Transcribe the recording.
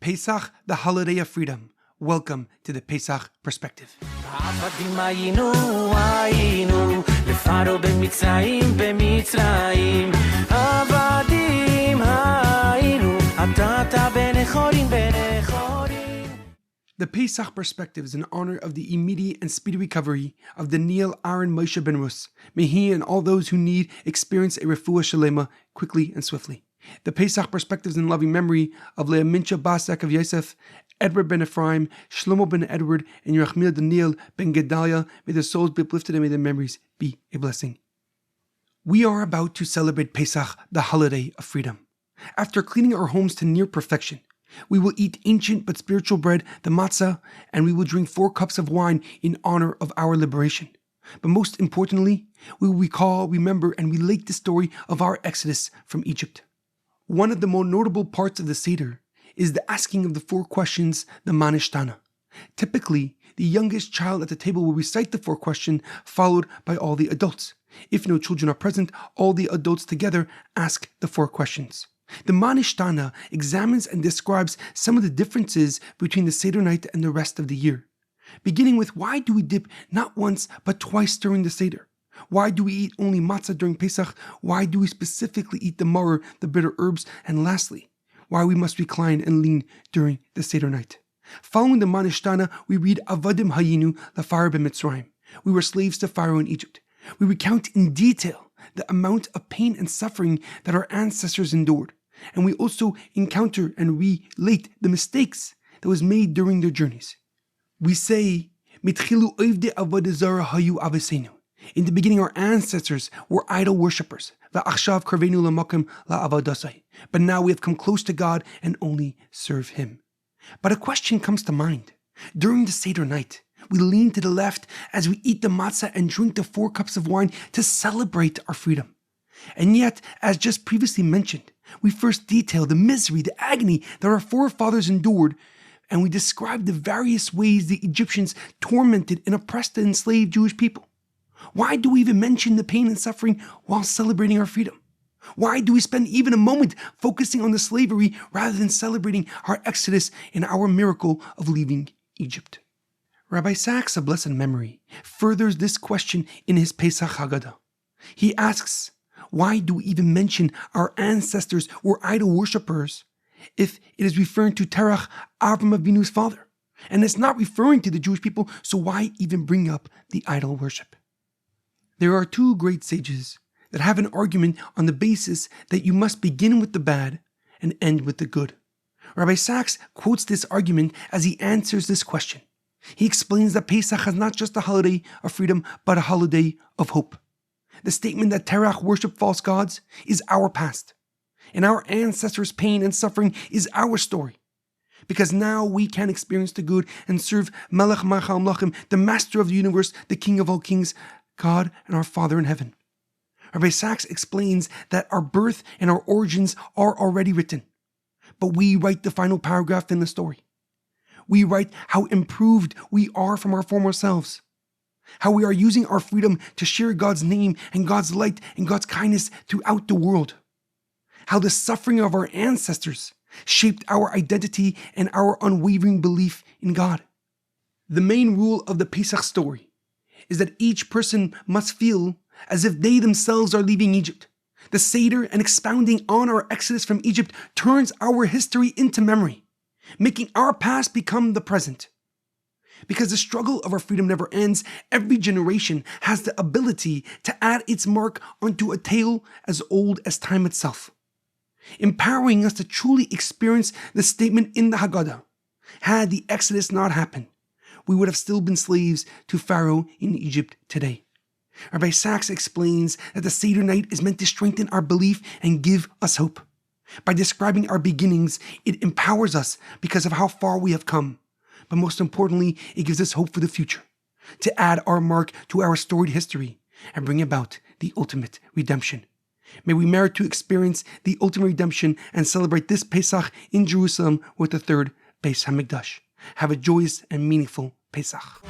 Pesach, the holiday of freedom. Welcome to the Pesach Perspective. The Pesach Perspective is in honor of the immediate and speedy recovery of Daniel Aaron Moshe ben Ruth. May he and all those who need experience a Refuah Shlema quickly and swiftly. The Pesach Perspective is in loving memory of Leah Mintche of Yosef, Edward Ben Efraim, Shlomo Ben Edward, and Yirachmiel Daniel Ben Gedalia. May their souls be uplifted and may their memories be a blessing. We are about to celebrate Pesach, the holiday of freedom. After cleaning our homes to near perfection, we will eat ancient but spiritual bread, the Matzah, and we will drink 4 cups of wine in honor of our liberation. But most importantly, we will recall, remember, and relate the story of our exodus from Egypt. One of the more notable parts of the Seder is the asking of the 4 questions, the Manishtana. Typically, the youngest child at the table will recite the 4 questions, followed by all the adults. If no children are present, all the adults together ask the 4 questions. The Manishtana examines and describes some of the differences between the Seder night and the rest of the year. Beginning with, why do we dip not once but twice during the Seder? Why do we eat only matzah during Pesach? Why do we specifically eat the maror, the bitter herbs? And lastly, why we must recline and lean during the Seder night. Following the Manishtana, we read Avadim Hayinu Lafar b'Mitzrayim. We were slaves to Pharaoh in Egypt. We recount in detail the amount of pain and suffering that our ancestors endured. And we also encounter and relate the mistakes that was made during their journeys. We say, Mitchilu oivde avodah zara hayu avosenu. In the beginning, our ancestors were idol worshippers. But now we have come close to God and only serve Him. But a question comes to mind. During the Seder night, we lean to the left as we eat the matzah and drink the 4 cups of wine to celebrate our freedom. And yet, as just previously mentioned, we first detail the misery, the agony that our forefathers endured, and we describe the various ways the Egyptians tormented and oppressed the enslaved Jewish people. Why do we even mention the pain and suffering while celebrating our freedom? Why do we spend even a moment focusing on the slavery rather than celebrating our exodus and our miracle of leaving Egypt? Rabbi Sachs, of blessed memory, furthers this question in his Pesach Haggadah. He asks, why do we even mention our ancestors were idol worshippers if it is referring to Terach, Avram Avinu's father? And it's not referring to the Jewish people, so why even bring up the idol worship? There are 2 great sages that have an argument on the basis that you must begin with the bad and end with the good. Rabbi Sachs quotes this argument as he answers this question. He explains that Pesach is not just a holiday of freedom, but a holiday of hope. The statement that Terach worshiped false gods is our past, and our ancestors' pain and suffering is our story. Because now we can experience the good and serve Melech Malchei Amlachim, the Master of the universe, the King of all kings, God and our Father in heaven. Rabbi Sachs explains that our birth and our origins are already written, but we write the final paragraph in the story. We write how improved we are from our former selves, how we are using our freedom to share God's name and God's light and God's kindness throughout the world, how the suffering of our ancestors shaped our identity and our unwavering belief in God. The main rule of the Pesach story is that each person must feel as if they themselves are leaving Egypt. The Seder and expounding on our exodus from Egypt turns our history into memory, making our past become the present. Because the struggle of our freedom never ends, every generation has the ability to add its mark onto a tale as old as time itself, empowering us to truly experience the statement in the Haggadah. Had the exodus not happened, we would have still been slaves to Pharaoh in Egypt today. Rabbi Sachs explains that the Seder night is meant to strengthen our belief and give us hope. By describing our beginnings, it empowers us because of how far we have come. But most importantly, it gives us hope for the future, to add our mark to our storied history and bring about the ultimate redemption. May we merit to experience the ultimate redemption and celebrate this Pesach in Jerusalem with the 3rd Beis Hamikdash. Have a joyous and meaningful Pesach.